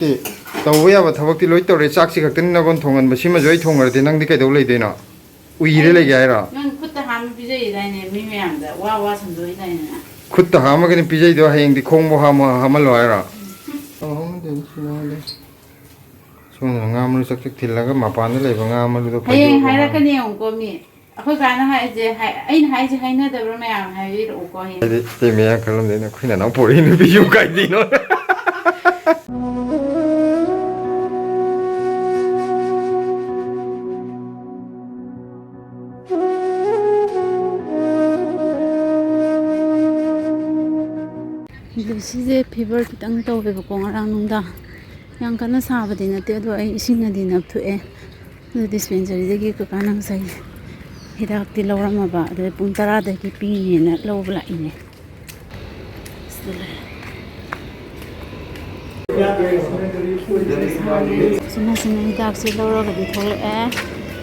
tàu ya ba thawak ti loi tawre chak chi khakten na gon thongan ba sima joi thongar de nang di kai dau lei de na uire le gai ra nang khutta ham pijai dai ne mi myam da wa samdoi dai ne khutta ha ma ke pijai do hayeng di khong bo ha ma loi ra oh de sina le sona ngam lu sak chak thil la ga ma pan le ba ngam lu do hayeng hai ra ka ne ong ko mi akhoi ka na hai je hai ai hai je hai na da ro myam hai ri ro ko he te me ya khalam de na khina na pori ni bi yu kai di no Size fever kitang tawbe ko ngarang nungda yang kana sabadi na te do ai ising na din apthue the dispensary degi ko kanang sai hidak ti lawrama ba de pung 10 da ki pi ni na lawbla ine sina sina hidak se lawra ga di thole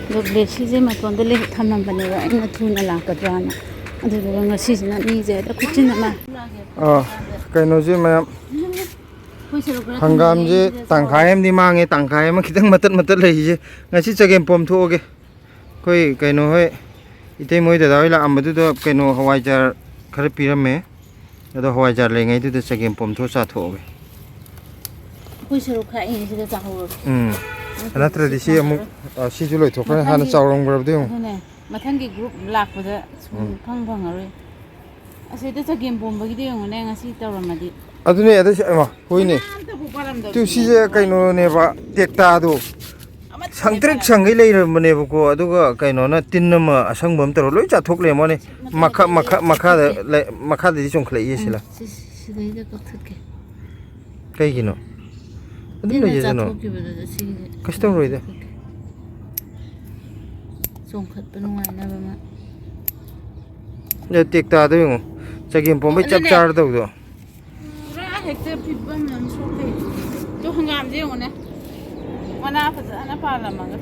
do blesi je ma ton de le thamam bane ba ina thuna la ka drana adu ga ngasi sina ni je da kuchin ma kaino je ma hangam je tangkhai em di mange tangkhai ma khitang matat lei je ngasi chagem pom tho ge koi kaino hoi itei moi da dai la amadu do kaino hawai jar khar pirame ado hawai jar le ngai du chagem pom tho cha tho ge koi sero kha in je da ho ana tradisi amu si ju loi tho kha hana chawrong bar de ne mathangi group lakpa da phang aroi asai da chagem pom ba gi de ngone ngasi tawramadi adune ada ma hoine tu si je kaino ne ba tekta do sangtrek sangai lei mane ko aduga kaino na tin ma asang bam taro loi cha thok le mo ne makha da di chong khlai ye sila sidai da ka thuk ke kai gino adu no je no custom roi da chong khat pa nungai na ba ma ya tekta do ngo chagem pom bai chap char do do hekte pibam nam soke to hangam je ngone mana phajana pala manga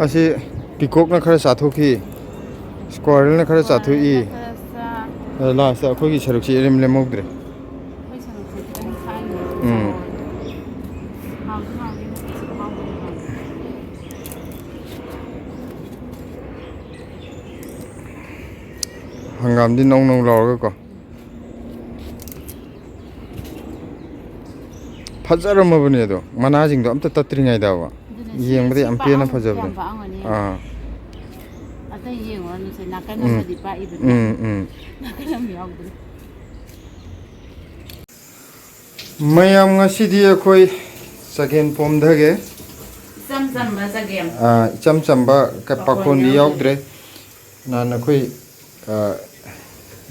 asi pikok na khara sa thoki squirrel na khara sa thui la sa khoi gi saruk si rem le mok dre hangam di nong nong law ko fajaramabane do mana jing do amta tatringai da wa yengbade ampe na fajabne ata yengwa no se nakana di pa ibu nakana mi yagdu mayam ngasidi akhoi sagen pom dhage cham chamba ka pakon di yagdre na na khoi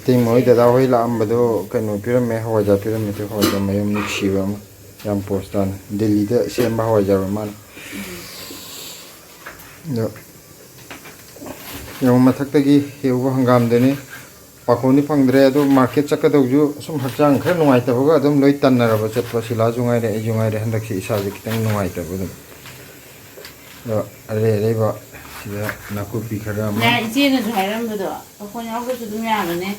ting moi da hoi la ambado kanu pirame hawaja pirame te hawaja mayam nuksiba yam postan delhi da semba hawaja man no yom mathak-tagi heuba hangam deni pakoni phangdre ado market chakadau sum hakchang khar nuai ta hoga adum loi tannaraba chatwa sila jungai re handak si isa je kitang nuai ta bodum no are ba sida nakupi khara ma na ije na dhairam do ko nya ko du nya ne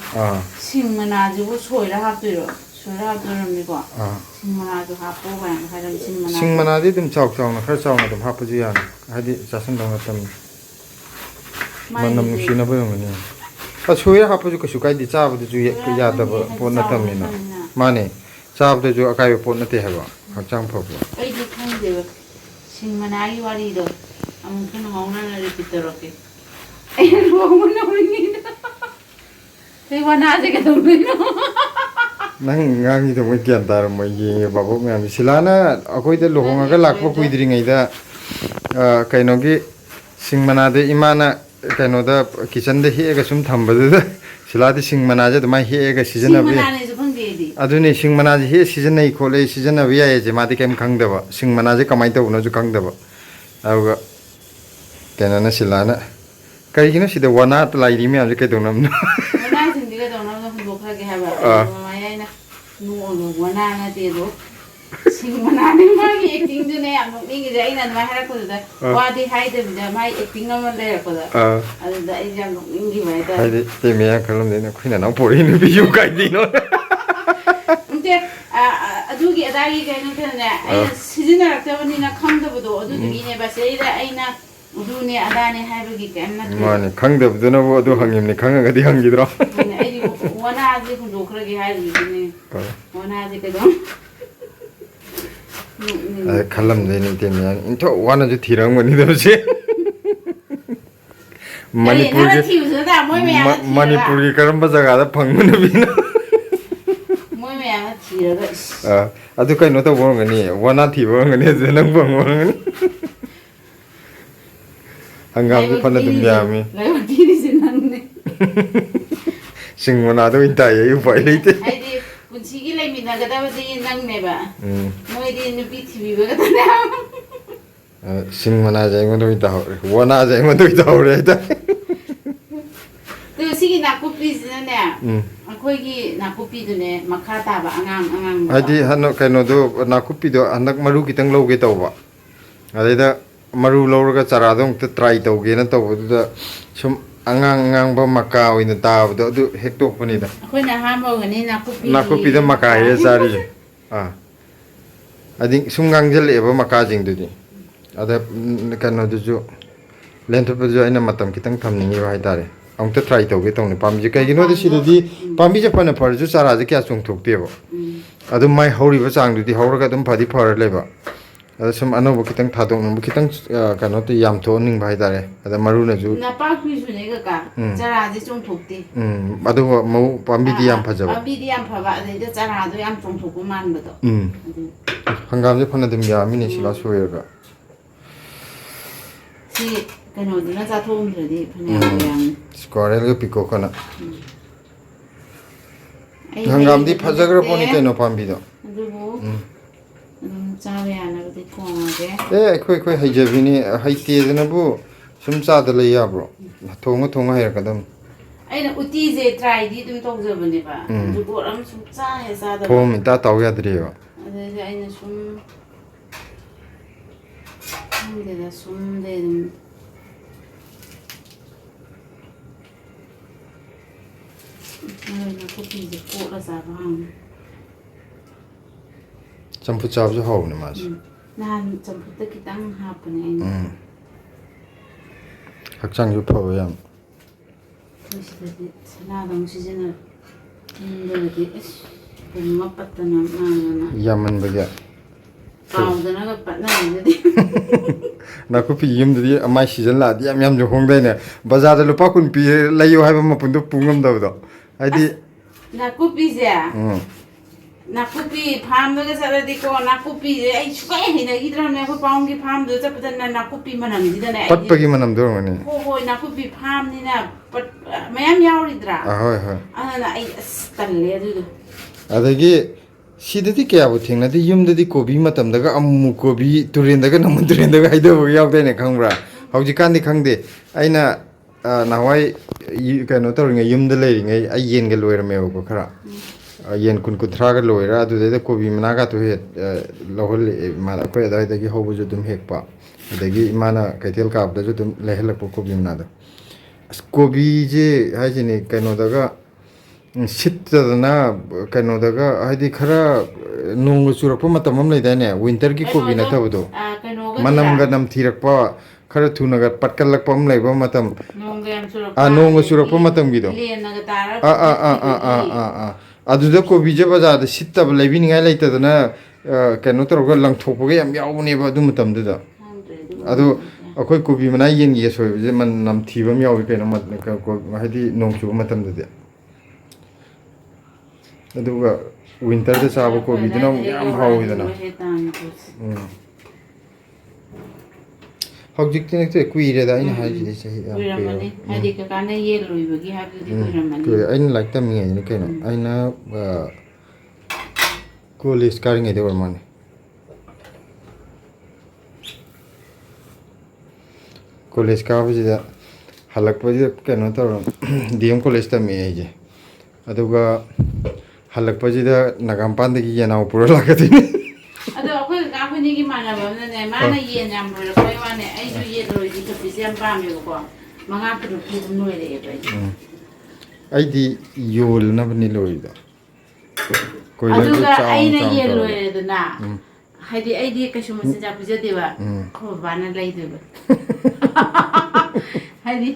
sing mana ju soira ha tuiro soira ha tuiro mi ko sing mana ju ha po ba sing mana di dum chau na khar chau na dum ha pu ji yan hadi chasan dong na tam manam nushina ba yong ne soira ha pu ju ko sukai di cha bu ju ya da po na tam ni na mane cha bu ju akai po na te ha ba hakchang pho ba ai di khang de sing mana gi wari do amkin hauna na repeat roke ai ro na ringi te wana je ke dum no nang ngangi to moi kyan tar moi ye babu ngam silana akoi de lohonga ga lakpa kuidri ngai da kaino gi singmana de imana kaino da kitchen de he ga sum thamba da sila de singmana je mai he ga season abi singmana ne ju phangde di aduni singmana je he season nei khole season abi ya je ma de kem khang da ba singmana je kamai to no ju khang da ba auga kaino na silana kai gina sida wana to lai ri me am je kai dong nam wana sing de ga dong nam no khra ge ha ba no wana na te do sing mana ni ma gi acting du ne am ni gi dai na ma hara ko da wa di hai de da mai acting ma le ko da adu da ai jam no ngi mai da hai de te me ya khalam de na khina na pori ni bi yu kai di no te ꯑꯩꯈꯣꯏꯁꯦ ꯑꯗꯨꯒꯤ ꯑꯗꯥꯒꯤ ꯀꯩꯅꯣꯗꯅꯦ ꯑꯩꯅ ꯁꯤꯖꯤꯟꯅꯔꯛꯇꯕꯅꯤꯅ ꯈꯪꯗꯕꯗꯣ ꯑꯗꯨꯗꯨꯒꯤꯅꯦꯕ ꯁꯤꯗꯩꯗ ꯑꯩꯅ ꯑꯗꯨꯅꯦ ꯑꯗꯥꯅꯦ ꯍꯥꯏꯕꯒꯤ ꯀꯩꯝ ꯅꯠꯇꯦ ꯃꯥꯅꯦ ꯈꯪꯗꯕꯗꯨꯅꯕꯨ ꯑꯗꯨ ꯍꯪꯉꯤꯕꯅꯤ ꯈꯪꯉꯒꯗꯤ ꯍꯪꯈꯤꯗ꯭ꯔꯣ ꯑꯩꯗꯤ ꯋꯥꯅꯥꯁꯦ ꯍꯨꯟꯗꯣꯛꯈ꯭ꯔꯒꯦ ꯍꯥꯏꯔꯤꯗꯨꯅꯦ ꯋꯥꯅꯥꯁꯦ ꯀꯩꯗꯧ ꯈꯜꯂꯝꯗꯣꯏꯅꯤ ꯏꯇꯦꯝꯅ ꯏꯟꯊꯣꯛ ꯋꯥꯅꯁꯨ ꯊꯤꯔꯝꯒꯅꯤꯗꯕꯁꯦ ꯃꯅꯤꯄꯨꯔꯒꯤ ꯀꯔꯝꯕ ꯖꯒꯥꯗ ꯐꯪꯕ ꯅꯨꯄꯤꯅꯣ ꯃꯣꯏ ꯃꯌꯥꯝꯅ ꯊꯤꯔꯒ ꯑꯗꯨ ꯀꯩꯅꯣ ꯇꯧꯕ ꯑꯣꯏꯔꯝꯒꯅꯤ ꯋꯥꯅꯥ ꯊꯤꯕ ꯑꯣꯏꯔꯝꯒꯅꯤ ꯑꯗꯨꯗ ꯅꯪ ꯐꯪꯕ ꯑꯣꯏꯔꯝꯒꯅꯤ ꯍꯪꯒꯥꯝꯁꯨ ꯐꯅ ꯑꯗꯨꯝ ꯌꯥꯝꯃꯤ ꯂꯥꯏꯕꯛ ꯊꯤꯔꯤꯁꯦ ꯅꯪꯅꯦ ꯁꯤꯡ ꯃꯅꯥꯗ ꯑꯣꯏꯅ ꯇꯥꯏꯌꯦ ꯑꯩ ꯎꯄꯥꯏ ꯂꯩꯇꯦ ꯍꯥꯏꯗꯤ ꯄꯨꯟꯁꯤꯒꯤ ꯂꯩꯃꯤꯟꯅꯒꯗꯕꯗꯤ ꯅꯪꯅꯦꯕ ꯃꯣꯏꯗꯤ ꯅꯨꯄꯤ ꯊꯤꯕꯤꯕꯒꯗꯅꯦ ꯁꯤꯡ ꯃꯅꯥꯁꯦ ꯑꯩꯉꯣꯟꯗ ꯑꯣꯏꯅ ꯇꯥꯍꯧꯔꯦ ꯋꯥꯅꯥꯁꯦ ꯑꯩꯉꯣꯟꯗ ꯑꯣꯏꯅ ꯇꯥꯍꯧꯔꯦ ꯍꯥꯏꯇꯥꯔꯦ ꯑꯗꯨ ꯁꯤꯒꯤ ꯅꯥꯀꯨꯞꯄꯤꯁꯤꯅꯅꯦ ꯑꯩꯈꯣꯏꯒꯤ ꯅꯥꯀꯨꯞꯄꯤꯗꯨꯅꯦ ꯃꯈꯥ ꯇꯥꯕ ꯑꯉꯥꯡ ꯍꯥꯏꯗꯤ ꯍꯟꯗꯛ ꯀꯩꯅꯣꯗꯣ ꯅꯥꯀꯨꯞꯄꯤꯗꯣ ꯍꯟꯗꯛ ꯃꯔꯨ खितꯪ ꯂꯧꯒꯦ ꯇꯧꯕ ꯑꯗꯩꯗ ꯃꯔꯨ ꯂꯧꯔꯒ ꯆꯥꯔꯥꯗꯣ ꯑꯃꯨꯛꯇ ꯇ꯭ꯔꯥꯏ ꯇꯧꯒꯦꯅ ꯇꯧꯕꯗꯨꯗ ꯁꯨꯝ ꯑꯉꯥꯡꯕ ꯃꯀꯥ ꯑꯣꯏꯅ ꯇꯥꯕꯗꯣ ꯑꯗꯨ ꯍꯦꯛꯇꯣꯛꯄꯅꯤꯗ ꯑꯩꯈꯣꯏꯅ ꯑꯍꯥꯟꯕ ꯑꯣꯏꯒꯅꯤ ꯅꯥꯀꯨꯞꯄꯤꯗ ꯃꯀꯥ ꯍꯦꯛꯑ ꯆꯥꯔꯤꯁꯦ ꯍꯥꯏꯗꯤ ꯁꯨꯝ ꯉꯥꯡꯁꯤꯜꯂꯛꯑꯦꯕ ꯃꯀꯥꯁꯤꯡꯗꯨꯗꯤ ꯑꯗ ꯀꯩꯅꯣꯗꯨꯁꯨ ꯂꯦꯟꯊꯠꯄꯗꯨꯁꯨ ꯑꯩꯅ ꯃꯇꯝ खितꯪ ꯊꯝꯅꯤꯡꯉꯤꯕ ꯍꯥꯏꯇꯥꯔꯦ ꯑꯃꯨꯛꯇ ꯇ꯭ꯔꯥꯏ ꯇꯧꯒꯦ ꯇꯧꯅꯤ ꯄꯥꯝꯕꯤꯁꯦ ꯀꯩꯒꯤꯅꯣꯗꯤ ꯁꯤꯗꯗꯤ ꯄꯥꯝꯕꯤꯁꯦ ꯐꯅ ꯐꯔꯁꯨ ꯆꯥꯔꯥꯁꯦ ꯀꯌꯥ ꯆꯣꯡꯊꯣꯛꯇꯦꯕ ꯑꯗꯨꯝ ꯃꯥꯏ ꯍꯧꯔꯤꯕ ꯆꯥꯡꯗꯨꯗꯤ ꯍꯧꯔꯒ ꯑꯗꯨꯝ ꯐꯗꯤ फर लेबा अदा सम अनौब खितंग थादोंनब खितंग कनो तो याम थोनिंग भाई तारे अदा मरुनजु नापाक्पिसुने कका चराजे चोंथोक्ते अदु मौ पांबिदि याम फजबा पांबिदि याम फबा अदैदा चरादो याम चोंथोकु मानबदो हंगामजे फनदम यामिने सिला सोयगा सी कनोदुना जाथोंद्रदि फनयाम याम स्क्वारेल ग पिको कना हंगामदि फजगर पोनी कनो पांबिदो अदुबो चाबे यानबदि थोंगागे अखोय हैजबिनी हैतेदनबु सुम चादा लय याब्रो थोंगा हैरकदम अैना उतीजे ट्राइदि दुम तौजबनेबा जुगोर अम सुम चाहे चादा थोम इता ताव याद्रियो अदे अैना सुम हमदेदा सुम देदम अैना कुपीजे कोला चाबा हम चंपु चाबजु हावने मास नान चंपुता खितंग हापने अैना हक्चांग जु फव याम सिददि सनादम सिजना इंदरदि इस पुम्मा पत्तना नाना यामन बगे पाउदनागा पत्नादि नाकुपी यमदि अमाय सीजन लादि याम जो होंगदैने बाजार दा लुपा कुन पि लैयो हायबा मपुंदो पुंगम दबदो हाइदि नाकुपीजे नाकुपी फार्म दगा चलदि को नाकुपी जे आई सुकाय हैनगिद्रने को पाउंगी फार्म दो चपदना नाकुपी मनमदिदने पटपगी मनम दोरमने हो नाकुपी फार्म निना पट मयाम यावरिद्रा होय अना आई तल्ले अदुदो अदगी सिददि कयाबु थेंगनदि युमददि कोबी मतमदगा अमु कोबी तुरेंदगा नमु तुरेंदगा हाइदबो यावदैने खंगब्रा हौजिकांदि खंगदे अइना नावाई कनो तौरिङै युमदा लेरिङै अइ येनगा लोइरमेबो खरा येन कुन कुथ्रागा लोइरा अदुदैदा कोबी मनागा तो हे लहल माला कोइ अदाइदगी हौबुजु दुम हेकपा अदगी इमाना कैथेल काबदजु दुम लेहलकपो कोबी मनादा कोबी जे हाइजिने कनोदगा सित्तदना कनोदगा हाइदि खरा नोंग चुरकपो मतम हम लैदाने विंटर की कोबी नथबदो मनमगा नमथिरकपा खरा थुनगा पटकलकपा हम लैबा मतम नोंग चुरकपो मतम गिदो लेनगा तारा अदुदा कोबी जे बाजार सित्तब लैबिनिङाय लैतदना कनो तरगा लंथोपगा याम यावनेबा अदु मतमदुदा अदु अखोय कोबी मना येनगी सोयबजे मन नमथिबम यावि कनो मत हाइदि नोंग चुब मतमदुदे अदुगा विंटर दा चाबो कोबी दुना याम हाविदना हौजिकते नेक्ते कुइरेदा आइन हाइजिदि सही याम कुइरमनि हाइदि ककाने ये लोइबगी हाबिदि कुइरमनि कुइ आइन लाइक तमिङै नि कनो आइना कॉलेज कारिङै दे वरमाने कॉलेज काबजिदा हलकपजिदा कनो तर डीएम कॉलेज तमि आइजे अदुगा हलकपजिदा नगामपानदगी यनाव पुरा लाकदिनि अदो अखोय काखोनिगी मानाबमने माना येन याम लोइरखोय माने आइजु ये लोइदि कपिसे याम पामेबको मंगा पुरुखि दुम लोइरेबा आइदि योलनबनि लोइदा ꯑꯗꯨꯒ ꯑꯩꯅ ꯌꯦꯟ ꯂꯣꯏꯔꯦꯗꯅ ꯍꯥꯏꯗꯤ ꯑꯩꯗꯤ ꯀꯩꯁꯨ ꯃꯆꯤꯟꯖꯥꯛ ꯄꯤꯖꯗꯦꯕ ꯑꯩꯈꯣꯏ ꯕꯕꯥꯅ ꯂꯩꯗꯣꯏꯕ ꯍꯥꯏꯗꯤ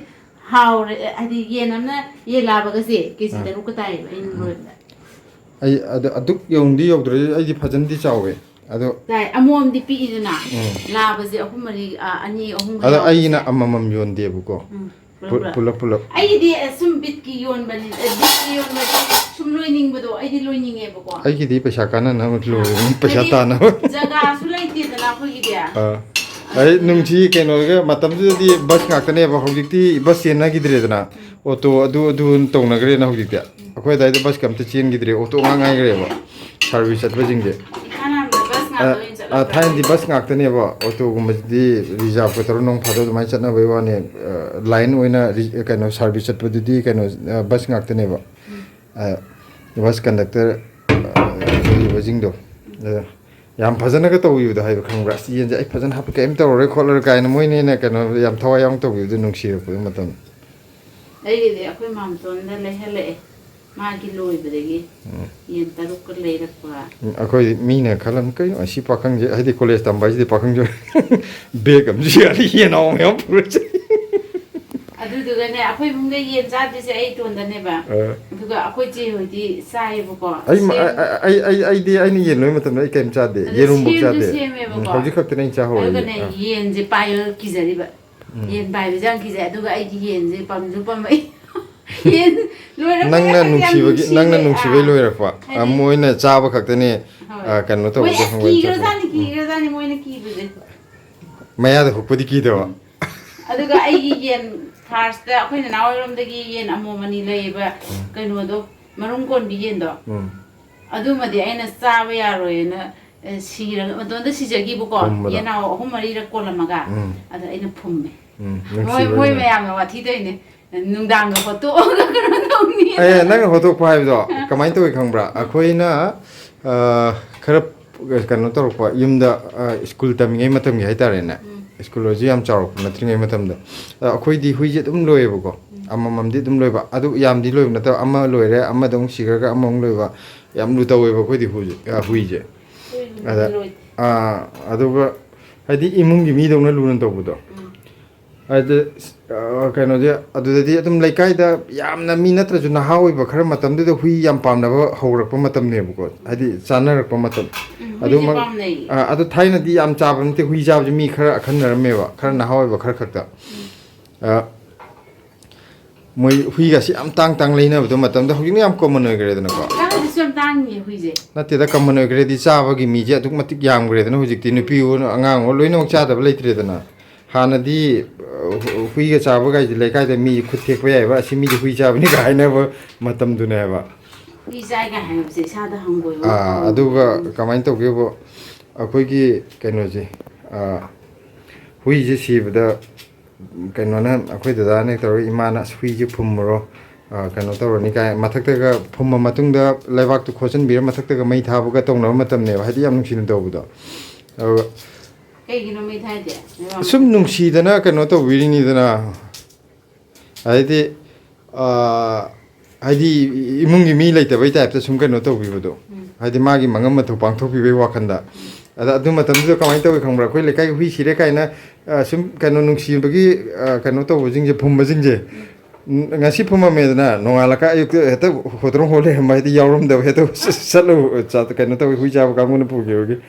ꯍꯥꯎꯔꯦ ꯍꯥꯏꯗꯤ ꯌꯦꯟ ꯑꯃꯅ ꯌꯦꯟ ꯂꯥꯕꯒꯁꯦ ꯀꯦꯖꯤ 6ꯀ ꯇꯥꯏꯌꯦꯕ ꯑꯩꯅ ꯂꯣꯏꯕꯗ ꯑꯩ ꯑꯗꯨꯛ ꯌꯧꯅꯗꯤ ꯌꯧꯗ꯭ꯔꯦ ꯑꯩꯗꯤ ꯐꯖꯅꯗꯤ ꯆꯥꯎꯋꯦ ꯑꯗꯣ ꯇꯥꯏ ꯑꯃꯣꯝꯗꯤ ꯄꯤꯛꯏꯗꯅ ꯂꯥꯕꯁꯦ 3 4 2 3ꯒ ꯑꯗꯣ ꯑꯩꯒꯤꯅ ꯑꯃꯃꯝ ꯌꯣꯟꯗꯦꯕꯀꯣ ꯄꯨꯂꯞ ꯄꯨꯂꯞ ꯑꯩꯒꯤꯗꯤ ꯁꯨꯝ ꯕꯤꯠꯀꯤ ꯌꯣꯟꯕꯅꯤ ꯕꯤꯠꯀꯤ ꯌꯣꯟꯕꯗꯤ ꯁꯨꯝ ꯂꯣꯏꯅꯤꯡꯕꯗꯣ ꯑꯩꯗꯤ ꯂꯣꯏꯅꯤꯡꯉꯦꯕꯀꯣ ꯑꯩꯒꯤꯗꯤ ꯄꯩꯁꯥ ꯀꯥꯟꯅꯅꯕ ꯂꯣꯏꯔꯕꯅꯤ ꯄꯩꯁꯥ ꯇꯥꯟꯅꯕ ꯖꯒꯥꯁꯨ ꯂꯩꯇꯦꯗꯅ ꯑꯩꯈꯣꯏꯒꯤꯗꯤ ꯑꯩ ꯅꯨꯡꯁꯤ ꯀꯩꯅꯣꯒ ꯃꯇꯝꯗꯨꯗꯗꯤ ꯕꯁ ꯉꯥꯛꯇꯅꯦꯕ ꯍꯧꯖꯤꯛꯇꯤ ꯕꯁ ꯆꯦꯟꯅꯈꯤꯗ꯭ꯔꯦꯗꯅ ꯑꯣꯇꯣ ꯑꯗꯨ ꯇꯧꯅꯈ꯭ꯔꯦꯅ ꯍꯧꯖꯤꯛꯇꯤ ꯑꯩꯈꯣꯏ ꯑꯗꯥꯏꯗ ꯕꯁꯀ ꯑꯝꯇ ꯆꯦꯟꯈꯤꯗ꯭ꯔꯦ ꯑꯣꯇꯣ ꯉꯥꯏꯈ꯭ꯔꯦꯕ ꯁꯥꯔꯚꯤꯁ ꯆꯠꯄꯁꯤꯡꯁꯦ ꯊꯥꯏꯅꯗꯤ ꯕꯁ ꯉꯥꯛꯇꯅꯦꯕ ꯑꯣꯇꯣꯒꯨꯝꯕꯁꯤꯗꯤ ꯔꯤꯖꯥꯕꯀ ꯇꯧꯔ ꯅꯣꯡ ꯐꯥꯗꯣꯛ ꯑꯗꯨꯃꯥꯏꯅ ꯆꯠꯅꯕꯩ ꯋꯥꯅꯤ ꯂꯥꯏꯟ ꯑꯣꯏꯅ ꯀꯩꯅꯣ ꯁꯥꯔꯚꯤꯁ ꯆꯠꯄꯗꯨꯗꯤ ꯀꯩꯅꯣ ꯕꯁ ꯉꯥꯛꯇꯅꯦꯕ ꯕꯁ ꯀꯟꯗꯛꯇꯔ ꯂꯩꯔꯤꯕꯁꯤꯡꯗꯣ ꯌꯥꯝ ꯐꯖꯅꯒ ꯇꯧꯕꯤꯕꯗꯣ ꯍꯥꯏꯕ ꯈꯪꯕ꯭ꯔꯥ ꯑꯁ ꯌꯦꯟꯁꯦ ꯑꯩ ꯐꯖꯅ ꯍꯥꯞꯄ ꯀꯩꯝ ꯇꯧꯔꯔꯣꯏ ꯈꯣꯠꯂꯔꯣꯏ ꯀꯥꯏꯅ ꯃꯣꯏꯅ ꯍꯦꯟꯅ ꯀꯩꯅꯣ ꯌꯥꯝ ꯊꯋꯥꯏ ꯌꯥꯎꯅ ꯇꯧꯕꯤꯕꯗꯣ ꯅꯨꯡꯁꯤꯔꯛꯄꯗꯣ ꯃꯇꯝ ꯑꯩꯒꯤꯗꯤ ꯑꯩꯈꯣꯏ ꯃꯥꯝꯇꯣꯟꯗ ꯂꯩꯍꯜꯂꯛꯑꯦ ꯃꯥꯒꯤ ꯂꯣꯏꯕꯗꯒꯤ ꯌꯦꯟ 6ꯀ ꯂꯩꯔꯛꯄ ꯑꯩꯈꯣꯏ ꯃꯤꯅ ꯈꯜꯂꯝ ꯀꯩꯅꯣ ꯑꯁꯤ ꯄꯥꯈꯪꯁꯦ ꯍꯥꯏꯗꯤ ꯀꯣꯂꯦꯖ ꯇꯝꯕ ꯍꯥꯏꯁꯤꯗꯤ ꯄꯥꯈꯪꯁꯦ ꯕꯦꯒ ꯑꯃꯁꯨ ꯌꯥꯔꯤ ꯌꯦꯟꯅꯥꯎ ꯃꯌꯥꯝ ꯄꯨꯔꯁꯦ ꯑꯗꯨꯗꯨꯒꯅꯦ ꯑꯩꯈꯣꯏ ꯏꯃꯨꯡꯗ ꯌꯦꯟ ꯆꯥꯗ꯭ꯔꯤꯁꯦ ꯑꯩ ꯏꯇꯣꯟꯗꯅꯦꯕ ꯑꯗꯨꯒ ꯑꯩꯈꯣꯏ ꯆꯦ ꯍꯣꯏꯗꯤ ꯆꯥꯏꯌꯦꯕꯀꯣ ꯑꯩꯗꯤ ꯑꯩꯅ ꯌꯦꯟ ꯂꯣꯏꯕ ꯃꯇꯝꯗ ꯑꯩ ꯀꯩꯝ ꯆꯥꯗꯦ ꯌꯦꯔꯨꯝꯐꯧ ꯆꯥꯗꯦ ꯁꯦꯝꯃꯦꯕꯀꯣ ꯍꯧꯖꯤꯛ ꯈꯛꯇꯅꯦ ꯑꯩ ꯆꯥꯍꯧꯔꯤꯁꯦ ꯑꯗꯨꯒꯅꯦ ꯌꯦꯟꯁꯦ ꯄꯥꯏꯕ ꯀꯤꯖꯔꯤꯕ ꯌꯦꯟ ꯄꯥꯏꯕꯁꯦ ꯌꯥꯝ ꯀꯤꯖꯩ ꯑꯗꯨꯒ ꯑꯩꯗꯤ ꯌꯦꯟꯁꯦ ꯄꯝꯁꯨ ꯄꯝꯃꯛꯏ ꯌꯦꯟ ꯂꯣꯏꯔꯛꯄꯒ ꯌꯥꯝ ꯅꯪꯅ ꯅꯨꯡꯁꯤꯕꯩ ꯅꯨꯡꯁꯤꯕꯩ ꯂꯣꯏꯔꯛꯄ ꯃꯣꯏꯅ ꯆꯥꯕ ꯈꯛꯇꯅꯦ ꯀꯩꯅꯣ ꯃꯣꯏ ꯇꯧꯕꯗꯣ ꯑꯁ ꯀꯤꯈ꯭ꯔꯖꯥꯠꯅꯤ ꯃꯣꯏꯅ ꯀꯤꯕꯁꯦ ꯃꯌꯥꯗ ꯍꯨꯛꯄꯗꯤ ꯀꯤꯗꯕ ꯑꯗꯨꯒ ꯑꯩꯒꯤ ꯌꯦꯟ ꯐꯥꯔꯁꯇ ꯑꯩꯈꯣꯏ ꯅꯅꯥꯎꯔꯣꯝꯗꯒꯤ ꯌꯦꯟ ꯑꯃꯣꯝ 2 ꯂꯩꯌꯦꯕ ꯀꯩꯅꯣꯗꯣ ꯃꯔꯨꯝ ꯀꯣꯟꯕꯤ ꯌꯦꯟꯗꯣ ꯑꯗꯨꯃꯗꯤ ꯑꯩꯅ ꯆꯥꯕ ꯌꯥꯔꯣꯏꯅ ꯁꯤꯔꯒ ꯃꯇꯣꯟꯗ ꯁꯤꯖꯈꯤꯕꯀꯣ ꯌꯦꯅꯥꯎ 3 4ꯔꯛ ꯀꯣꯜꯂꯝꯃꯒ ꯑꯗ ꯑꯩꯅ ꯐꯨꯝꯃꯦ ꯃꯣꯏ ꯃꯌꯥꯝꯅ ꯋꯥꯊꯤ ꯇꯧꯔꯤꯅꯦ ꯅꯨꯡꯗꯥꯡꯒ ꯍꯣꯠꯇꯣꯛꯑꯒ ꯀꯩꯅꯣ ꯇꯧꯅꯤ ꯅꯪꯅ ꯍꯣꯠꯇꯣꯛꯄ ꯍꯥꯏꯕꯗꯣ ꯀꯃꯥꯏꯅ ꯇꯧꯋꯤ ꯈꯪꯕ꯭ꯔꯥ ꯑꯩꯈꯣꯏꯅ ꯈꯔ ꯀꯩꯅꯣ ꯇꯧꯔꯛꯄ ꯌꯨꯝꯗ ꯁ꯭ꯀꯨल ꯇꯝꯃꯤꯉꯩ ꯃꯇꯝꯒꯤ ꯍꯥꯏꯇꯥꯔꯦꯅꯦ ꯁ꯭ꯀꯨꯜꯁꯨ ꯌꯥꯝ ꯆꯥꯎꯔꯛꯄ ꯅꯠꯇ꯭ꯔꯤꯉꯩ ꯃꯇꯝꯗ ꯑꯩꯈꯣꯏꯗꯤ ꯍꯨꯏꯁꯦ ꯑꯗꯨꯝ ꯂꯣꯏꯌꯦꯕꯀꯣ ꯑꯃꯃꯝꯗꯤ ꯑꯗꯨꯝ ꯂꯣꯏꯕ ꯑꯗꯨ ꯌꯥꯝꯗꯤ ꯂꯣꯏꯕ ꯅꯠꯇꯕ ꯑꯃ ꯂꯣꯏꯔꯦ ꯑꯃꯗ ꯑꯃꯨꯛ ꯁꯤꯈ꯭ꯔꯒ ꯑꯃꯃꯨꯛ ꯂꯣꯏꯕ ꯌꯥꯝ ꯂꯨ ꯇꯧꯋꯦꯕ ꯑꯩꯈꯣꯏꯗꯤ ꯍꯨꯏꯁꯦ ꯑꯗ ꯑꯗꯨꯒ ꯍꯥꯏꯗꯤ ꯏꯃꯨꯡꯒꯤ ꯃꯤꯗꯧꯅ ꯂꯨꯅ ꯇꯧꯕꯗꯣ ꯍꯥꯏꯗꯤ ꯀꯩꯅꯣꯁꯦ ꯑꯗꯨꯗꯗꯤ ꯑꯗꯨꯝ ꯂꯩꯀꯥꯏꯗ ꯌꯥꯝꯅ ꯃꯤ ꯅꯠꯇ꯭ꯔꯁꯨ ꯅꯍꯥ ꯑꯣꯏꯕ खर मतमदुदा हुई याम पामनबा हौरक्पा मतमनेबको हादि चानरक्पा मतम अदुमक अदु थाइनदि याम चाबनते हुई जाबजे मी खर अखनरमेबा खर नहावैबा खर खक्ता मोय हुईगासि याम तांग तांग लेनबदो मतमदा हुजिनि याम कॉमन ओइग्रेदनको सम तांगि हुइजे नतेदा कॉमन ओइग्रेदि चाबगी मीजे अदुक मतिक यामग्रेदना हुजिकति नुपि अंगांग लोइनमक चादबा लेत्रेदना हानदि हुईगा चाबा गाइदि लेकाइदा मी खुथेकपा याइबा असि मी हुई चाबनि गाइनबा मतम दुनेबा हुई चाइगा हाइबसे सादा हंगोइबा अदुगा कमाइन तौगेबो अखोइगी कैनोजे हुईजे सिबदा कैनोना अखोइ दादाने तौर इमाना हुईजे फुमरो कैनो तौरनि काय मथक्तगा फुम्मा मतुंगदा लेबाक्तु खोसन बिर मथक्तगा मै थाबगा तौनबा मतमने हादि याम नुसिन तौबदो कईगिनो मै थाइदे सुम नुसिदना कैनो तौबिरिनिदना हादि हादि इमुंगी मी लेतबै टाइपता सुम कैनो तौबिबदो हादि मागी मंगम मथु पांथोकबिबै वाखंदा अदा अदु मतमदु कमाइन तौइ खंब्रा खोइ लेकाइ हुई सिरे काइना सुम कैनो नुसिबगी कैनो तौबजिंजे फुम्बजिंजे ngasi phumamedna nongalaka ayuk heta hodron hole hembaidi yawrom da heta salo chat kaino tawi hui jab kamun pugeogi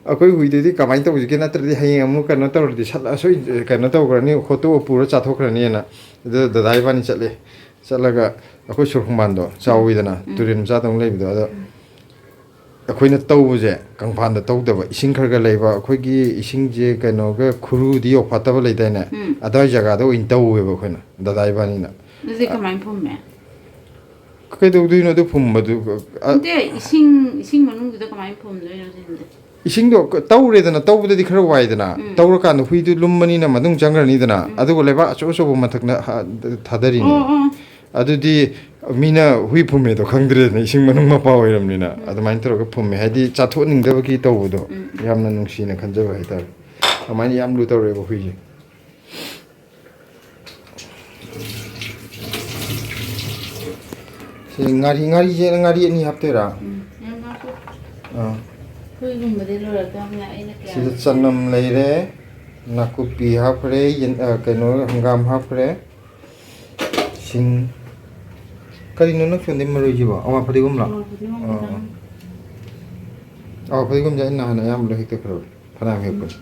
akoi hui de kamai tawi ge natradi hayeng amu kaino tawdi sala soi kaino tawgrani photo pura chathokrani na dadai bani chatle chalaga akoi surkhmando chawidana turin cha dong leibdo ado अखोइना तौबजे कंफान तौदब इसिंग Kharga लेबा अखोइगी इसिंगजे कनोगा खुरुदि ओफातब लेदाइना अदाय जगादा ओइन तौवेबा अखोइना दादाइ बानिना नजे कमाइन फुम्मे कइदौदिनो दु फुम्बदु दे इसिंग मनुंगदा कमाइन फुम्दोइनो जिंदे इसिंगदो तौरेदना तौबददि खर वाइदना तौरकान हुइदु लुम्मनिना मदुंग चंग्रनिदना अदुगो लेबा अचो अचोबो मथकना थादरिनि अदुदि मीना हुई फुमे तो खंद्रे ने इसिंग मनुंग मपा ओइरमनिना अदमाइन तरोगा फुमे हादि चाथोनिंगदबकी तौबदो यामना नुंसिना खंजबा हाइतार अमाइन याम लु तौरेबो हुइजे से ngari ngari je ngari ani haptera ꯈꯨꯏꯒꯨꯝꯕꯗꯤ ꯂꯣꯏꯔꯛꯇꯕꯅꯤꯅ ꯑꯩꯅ ꯀꯌꯥ ꯁꯤꯗ ꯆꯅꯝ ꯂꯩꯔꯦ ꯅꯥꯀꯨꯞꯄꯤ ꯍꯥꯞꯈ꯭ꯔꯦ ꯀꯩꯅꯣ ꯍꯪꯒꯥꯝ ꯍꯥꯞꯈ꯭ꯔꯦ ꯁꯤꯡ ꯀꯔꯤꯅꯣ ꯅꯪ ꯁꯣꯟꯗꯩ ꯃꯔꯣꯏꯁꯤꯕꯣ ꯑꯋꯥ ꯐꯗꯤꯒꯣꯝꯂꯣ ꯑꯋꯥ ꯐꯗꯤꯒꯣꯝꯁꯦ ꯑꯩ ꯅꯍꯥꯟ ꯑꯌꯥꯝꯕ ꯂꯣꯏ ꯍꯦꯛꯇꯈ꯭ꯔꯕꯅꯤ ꯐꯅꯌꯥꯝ ꯍꯦꯛꯄꯅꯤ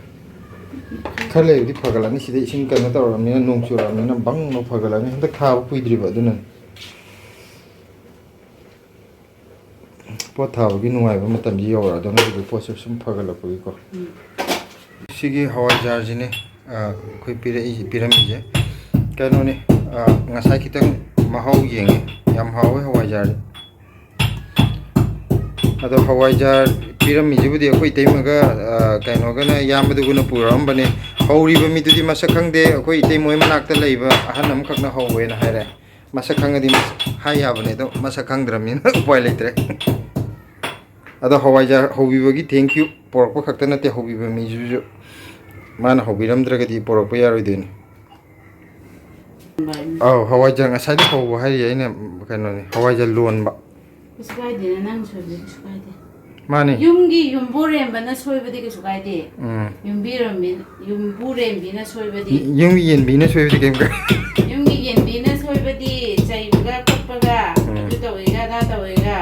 ꯈꯔ ꯂꯩꯔꯗꯤ ꯐꯒꯠꯂꯅꯤ ꯁꯤꯗ ꯏꯁꯤꯡ ꯀꯩꯅꯣ ꯇꯧꯔꯕꯅꯤꯅ ꯅꯣꯡ ꯆꯨꯔꯛꯑꯕꯅꯤ나 ꯕꯪꯅ ꯐꯒꯠꯂꯅꯤ ꯍꯟꯗꯛ ꯊꯥꯕ ꯀꯨꯏꯗ꯭ꯔꯤꯕ ꯑꯗꯨꯅꯅꯤ ꯄꯣꯠ ꯊꯥꯕꯒꯤ ꯅꯨꯡꯉꯥꯏꯕ ꯃꯇꯝꯁꯤ ꯌꯧꯔꯛꯑꯗꯧꯅ ꯍꯧꯖꯤꯛ ꯄꯣꯠꯁꯦ ꯁꯨꯝ ꯐꯒꯠꯂꯛꯄꯒꯤꯀꯣ ꯁꯤꯒꯤ ꯍꯋꯥꯏꯖꯥꯔꯁꯤꯅꯦ ꯑꯩꯈꯣꯏ ꯄꯤꯔꯝꯃꯤꯁꯦ ꯀꯩꯅꯣꯅꯤ ꯉꯁꯥꯏ ꯈꯤꯇꯪ ꯃꯍꯥꯎ ꯌꯦꯡꯉꯦ ꯌꯥꯝ ꯍꯥꯎꯋꯦ ꯍꯋꯥꯏꯖꯥꯔꯁꯦ ꯑꯗꯣ ꯍꯋꯥꯏꯖꯥꯔ ꯄꯤꯔꯝꯃꯤꯁꯤꯕꯨꯗꯤ ꯑꯩꯈꯣꯏ ꯏꯇꯩꯃꯒ ꯀꯩꯅꯣꯒꯅ ꯏꯌꯥꯝꯕꯗꯨꯒꯅ ꯄꯨꯔꯛꯑꯝꯕꯅꯦ ꯍꯧꯔꯤꯕ ꯃꯤꯗꯨꯗꯤ ꯃꯁꯛ ꯈꯪꯗꯦ ꯑꯩꯈꯣꯏ ꯏꯇꯩꯃꯣꯏ ꯃꯅꯥꯛꯇ ꯂꯩꯕ ꯑꯍꯟ ꯑꯃꯈꯛꯅ ꯍꯧꯋꯦꯅ ꯍꯥꯏꯔꯦ ꯃꯁꯛ ꯈꯪꯉꯗꯤ ꯍꯥꯏ ꯌꯥꯕꯅꯦ ꯑꯗꯣ ꯃꯁꯛ ꯈꯪꯗ꯭ꯔꯕꯅꯤꯅ ꯎꯄꯥꯏ ꯂꯩꯇ꯭ꯔꯦ ꯑꯗꯣ ꯍꯋꯥꯏꯖꯥꯔ ꯍꯧꯕꯤꯕꯒꯤ ꯊꯦꯡꯀ꯭ꯌꯨ ꯄꯣꯔꯛꯄ ꯈꯛꯇ ꯅꯠꯇꯦ ꯍꯧꯕꯤꯕ ꯃꯤꯁꯤꯁꯨ ꯃꯥꯅ ꯍꯧꯕꯤꯔꯝꯗ꯭ꯔꯒꯗꯤ ꯄꯣꯔꯛꯄ ꯌꯥꯔꯣꯏꯗꯣꯏꯅꯤ ꯑꯧ ꯍꯋꯥꯏꯖꯥꯔ ꯉꯁꯥꯏꯗ ꯍꯧꯕ ꯍꯥꯏꯔꯤ ꯑꯩꯅ ꯀꯩꯅꯣꯅꯤ ꯍꯋꯥꯏꯖꯥꯔ ꯂꯣꯟꯕ ꯀꯩꯁꯨ ꯀꯥꯏꯗꯦꯅ ꯅꯪ ꯁꯣꯏꯕꯗꯤ ꯀꯩꯁꯨ ꯀꯥꯏꯗꯦ ꯃꯥꯅꯤ ꯌꯨꯝꯒꯤ ꯌꯨꯝꯕꯨꯔꯦꯝꯕꯅ ꯁꯣꯏꯕꯗꯤ ꯀꯩꯁꯨ ꯀꯥꯏꯗꯦ ꯌꯨꯝꯕꯨꯔꯦꯝꯕꯤꯅ ꯁꯣꯏꯕꯗꯤ ꯌꯨꯝꯒꯤ ꯌꯦꯟꯕꯤꯅ ꯁꯣꯏꯕꯗꯤ ꯀꯩꯝ ꯀꯥꯏ ꯌꯨꯝꯒꯤ ꯌꯦꯟꯕꯤꯅ ꯁꯣꯏꯕꯗꯤ ꯆꯩꯕꯒ ꯈꯣꯠꯄꯒ ꯑꯗꯨ ꯇꯧꯋꯦꯒ ꯑꯗꯥ ꯇꯧꯋꯦꯒ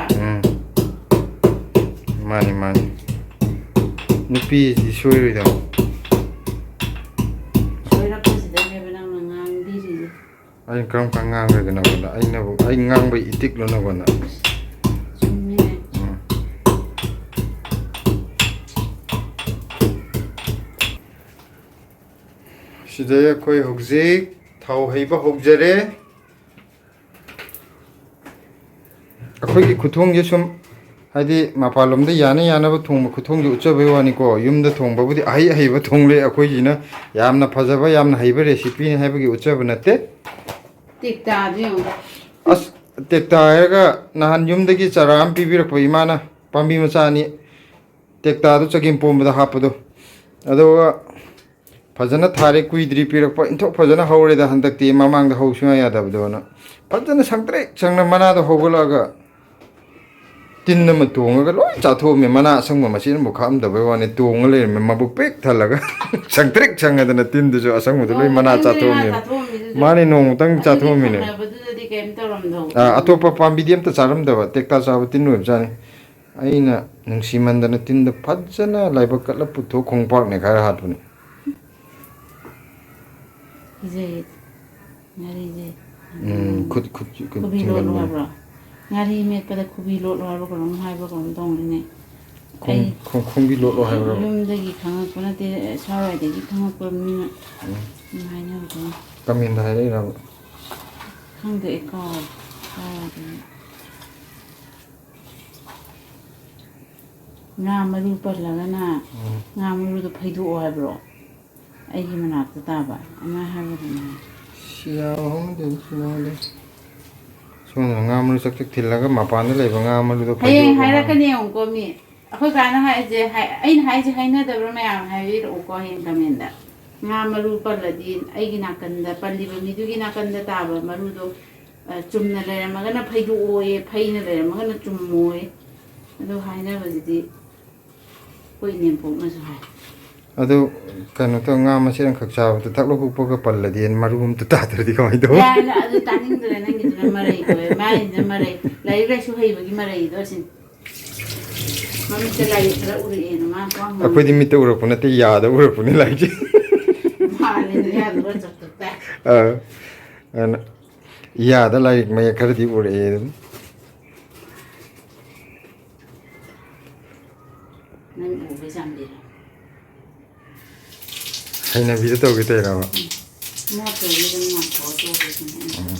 ꯃꯥꯅꯤ ꯃꯥꯅꯤ ꯅꯨꯄꯤꯁꯤꯗꯤ ꯁꯣꯏꯔꯣꯏꯗꯕ ꯁꯣꯏꯔꯛꯄꯁꯤꯗꯅꯦꯕ ꯅꯪꯅ ꯉꯥꯡꯕꯤꯔꯤꯁꯦ ꯑꯩꯅ ꯀꯔꯝ ꯀꯥꯟ ꯉꯥꯡꯈ꯭ꯔꯒꯦ ꯅꯉꯣꯟꯗ ꯑꯩꯅꯕꯨ ꯑꯩ ꯉꯥꯡꯕꯩ ꯏꯇꯤꯛꯂꯣ ꯅꯉꯣꯟꯗ ꯆꯨꯝꯃꯤꯅꯦ ꯁꯤꯗ ꯑꯩꯈꯣꯏ ꯍꯧꯖꯤꯛ ꯊꯥꯎ ꯍꯩꯕ ꯍꯧꯖꯔꯦ ꯑꯩꯈꯣꯏꯒꯤ ꯈꯨꯊꯣꯡꯁꯦ ꯁꯨꯝ ꯍꯥꯏꯗꯤ ꯃꯄꯥꯟꯂꯣꯝꯗ ꯌꯥꯅ ꯌꯥꯅꯕ ꯊꯣꯡꯕ ꯈꯨꯊꯣꯡꯁꯦ ꯎꯠꯆꯕꯩ ꯋꯥꯅꯤꯀꯣ ꯌꯨꯝꯗ ꯊꯣꯡꯕꯕꯨꯗꯤ ꯑꯍꯩ ꯑꯍꯩꯕ ꯊꯣꯡꯂꯦ ꯑꯩꯈꯣꯏꯒꯤꯅ ꯌꯥꯝꯅ ꯐꯖꯕ ꯌꯥꯝꯅ ꯍꯩꯕ ꯔꯦꯁꯤꯄꯤꯅꯤ ꯍꯥꯏꯕꯒꯤ ꯎꯠꯆꯕ ꯅꯠꯇꯦ ꯇꯦꯛꯇꯥꯗꯨ ꯌꯦꯡꯉꯨ ꯑꯁ ꯇꯦꯛꯇꯥ ꯍꯥꯏꯔꯒ ꯅꯍꯥꯟ ꯌꯨꯝꯗꯒꯤ ꯆꯔꯥ ꯑꯃ ꯄꯤꯕꯤꯔꯛꯄ ꯏꯃꯥꯅ ꯄꯥꯝꯕꯤ ꯃꯆꯥ ꯑꯅꯤ ꯇꯦꯛꯇꯥꯗꯨ ꯆꯒꯦꯝ ꯄꯣꯝꯕꯗ ꯍꯥꯞꯄꯗꯣ ꯑꯗꯨꯒ ꯐꯖꯅ ꯊꯥꯔꯦ ꯀꯨꯏꯗ꯭ꯔꯤ ꯄꯤꯔꯛꯄ ꯏꯟꯊꯣꯛ ꯐꯖꯅ ꯍꯧꯔꯦꯗ ꯍꯟꯗꯛꯇꯤ ꯃꯃꯥꯡꯗ ꯍꯧ ꯁꯨꯡꯌꯥ ꯌꯥꯗꯕꯗꯣꯅ ꯐꯖꯅ ꯁꯪꯇ꯭ꯔꯤꯛ ꯁꯪꯅ ꯃꯅꯥꯗꯣ ꯍꯧꯒꯠꯂꯛꯑꯒ ꯇꯤꯟ ꯑꯃ ꯇꯣꯡꯉꯒ ꯂꯣꯏ ꯆꯥꯊꯣꯛꯑꯝꯃꯦ ꯃꯅꯥ ꯑꯁꯪꯕ ꯃꯆꯦꯠ ꯑꯃꯐꯥꯎ ꯈꯥꯛꯑꯝꯗꯕꯩ ꯋꯥꯅꯤ ꯇꯣꯡꯉ ꯂꯩꯔꯝꯃꯦ ꯃꯕꯨꯛ ꯄꯤꯛ ꯊꯜꯂꯒ ꯁꯪꯇ꯭ꯔꯤꯛ ꯁꯪꯉꯗꯅ ꯇꯤꯟꯗꯨꯁꯨ ꯑꯁꯪꯕꯗꯣ ꯂꯣꯏ ꯃꯅꯥ ꯆꯥꯊꯣꯛꯑꯝꯃꯦꯕ ꯃꯥꯅꯦ ꯅꯣꯡꯃꯇꯪ ꯆꯥꯊꯣꯛꯑꯝꯃꯤꯅꯦ ꯊꯪꯅꯕꯗꯨꯗꯗꯤ ꯀꯩꯝ ꯇꯧꯔꯝꯗꯧ ꯑꯇꯣꯞꯄ ꯄꯥꯝꯕꯤꯗꯤ ꯑꯝꯇ ꯆꯥꯔꯝꯗꯕ ꯇꯦꯛꯇꯥ ꯆꯥꯕ ꯇꯤꯟ ꯑꯣꯏꯕꯖꯥꯠꯅꯤ ꯑꯩꯅ ꯅꯨꯡꯁꯤꯃꯟꯗꯅ ꯇꯤꯟꯗꯣ ꯐꯖꯅ ꯂꯥꯏꯕꯛ ꯀꯠꯂ ꯄꯨꯊꯣꯛ ꯈꯣꯡꯄꯥꯛꯅꯦ ꯈꯔ ꯍꯥꯠꯄꯅꯤ ꯀꯤꯖꯩ ꯉꯥꯔꯤꯁꯦ ꯈꯨꯠ ꯈꯨꯕꯤ ꯂꯣꯠꯂꯣ ꯊꯤꯡꯒꯟꯕꯅꯤ ꯍꯥꯏꯕ꯭ꯔꯣ ꯉꯥꯔꯤ ꯃꯦꯠꯄꯗ ꯈꯨꯕꯤ ꯂꯣꯠꯂꯣ ꯍꯥꯏꯕ꯭ꯔꯣ ꯀꯩꯅꯣꯝ ꯍꯥꯏꯕ꯭ꯔꯣ ꯀꯩꯅꯣꯝ ꯇꯧꯅꯤꯅꯦ ꯑꯩ ꯈꯣꯡꯕꯤ ꯂꯣꯠꯂꯣ ꯍꯥꯏꯕ꯭ꯔꯣ ꯌꯨꯝꯗꯒꯤ ꯈꯪꯉꯛꯄ ꯅꯠꯇꯦ ꯁ꯭ꯋꯥꯏꯋꯥꯏꯗꯒꯤ ꯈꯪꯉꯛꯄ ꯃꯤꯅ ꯍꯥꯏꯅꯕꯗꯣ ꯀꯃꯦꯟꯗ ꯍꯥꯏꯔꯛꯏꯔꯕ ꯈꯪꯗꯦ ꯑꯩ ꯀꯥꯎꯔꯦ ꯁ꯭ꯋꯥꯏꯋꯥꯏꯗꯒꯤ ꯉꯥ ꯃꯔꯨ ꯄꯜꯂꯒꯅ ꯉꯥ ꯃꯔꯨꯗꯣ ꯐꯩꯗꯣꯛꯑꯣ ꯍꯥꯏꯕ꯭ꯔꯣ ꯑꯩꯒꯤ ꯃꯅꯥꯛꯇ ꯇꯥꯕ ꯑꯃ ꯍꯥꯏꯕꯗꯨꯅ ꯁꯣꯝꯗꯅ ꯉꯥ ꯃꯔꯨ ꯆꯛ ꯆꯛ ꯊꯤꯜꯂꯒ ꯃꯄꯥꯟꯗ ꯂꯩꯕ ꯉꯥ ꯃꯔꯨꯗꯣ ꯍꯌꯦꯡ ꯐꯩꯗꯣꯛꯑꯒ ꯍꯥꯏꯔꯛꯀꯅꯤ ꯌꯦꯡꯉꯨꯀꯣ ꯃꯤ ꯑꯩꯈꯣꯏ ꯀꯥꯟꯅ ꯍꯥꯏꯁꯦ ꯑꯩꯅ ꯍꯥꯏꯁꯦ ꯍꯥꯏꯅꯗꯕ꯭ꯔꯥ ꯃꯌꯥꯝ ꯍꯥꯏꯕꯤꯔꯛꯎꯀꯣ ꯍꯌꯦꯡ ꯀꯃꯦꯟꯗ ꯉꯥ ꯃꯔꯨ ꯄꯜꯂꯗꯤ ꯑꯩꯒꯤ ꯅꯥꯀꯟꯗ ꯄꯜꯂꯤꯕ ꯃꯤꯗꯨꯒꯤ ꯅꯥꯀꯟꯗ ꯇꯥꯕ ꯃꯔꯨꯗꯣ ꯆꯨꯝꯅ ꯂꯩꯔꯝꯃꯒꯅ ꯐꯩꯗꯣꯛꯑꯣꯌꯦ ꯐꯩꯅ ꯂꯩꯔꯝꯃꯒꯅ ꯆꯨꯝꯃꯣꯌꯦ ꯑꯗꯨ ꯍꯥꯏꯅꯕꯁꯤꯗꯤ ꯑꯩꯈꯣꯏ ꯏꯅꯦꯝꯄꯣꯛꯅꯁꯨ ꯍꯥꯏ ꯑꯗꯨ ꯀꯩꯅꯣ ꯇꯧ ꯉꯥ ꯃꯆꯦꯠ ꯑꯃꯈꯛ ꯆꯥꯕꯗ ꯊꯛꯂꯣ ꯍꯨꯞꯄꯒ ꯄꯜꯂꯗꯤ ꯃꯔꯨ ꯑꯝꯇ ꯇꯥꯗ꯭ꯔꯗꯤ ꯀꯃꯥꯏꯅ ꯇꯧꯕ ꯌꯥꯔꯦ ꯑꯗꯨ ꯇꯥꯅꯤꯡꯗ꯭ꯔꯦ ꯅꯪꯒꯤꯗꯨꯅ ꯃꯔꯩ ꯀꯣꯏ ꯃꯥꯒꯤꯗꯨꯅ ꯃꯔꯩ ꯂꯥꯏꯔꯤꯛ ꯂꯥꯏꯁꯨ ꯍꯩꯕꯒꯤ ꯃꯔꯩꯗꯣ ꯑꯁꯤꯅꯤ ꯃꯃꯤꯠꯇ ꯂꯥꯏꯔꯤꯛ ꯈꯔ ꯎꯔꯛꯑꯦꯅ ꯃꯥ ꯑꯩꯈꯣꯏꯗꯤ ꯃꯤꯠꯇ ꯎꯔꯛꯄ ꯅꯠꯇꯦ ꯌꯥꯗ ꯎꯔꯛꯄꯅꯤ ꯂꯥꯏꯔꯤꯛꯁꯦ ꯃꯥꯜꯂꯦꯅ ꯌꯥꯗꯕ ꯆꯞꯆꯞ ꯇꯥꯏ ꯑꯗꯨꯅ ꯌꯥꯗ ꯂꯥꯏꯔꯤꯛ ꯃꯌꯦꯛ ꯈꯔꯗꯤ ꯎꯔꯛꯑꯦ ꯑꯗꯨꯝ ꯅꯪ ꯎꯕꯩ ꯆꯥꯡꯗꯤꯔ ꯍꯩꯅꯕꯤꯗ ꯇꯧꯒꯦ ꯇꯧꯔꯕ ꯃꯣꯠꯇ꯭ꯔꯗꯤ ꯑꯗꯨꯝ ꯉꯥꯛꯊꯣꯛꯑ ꯇꯣꯛꯑꯁꯤꯅꯦ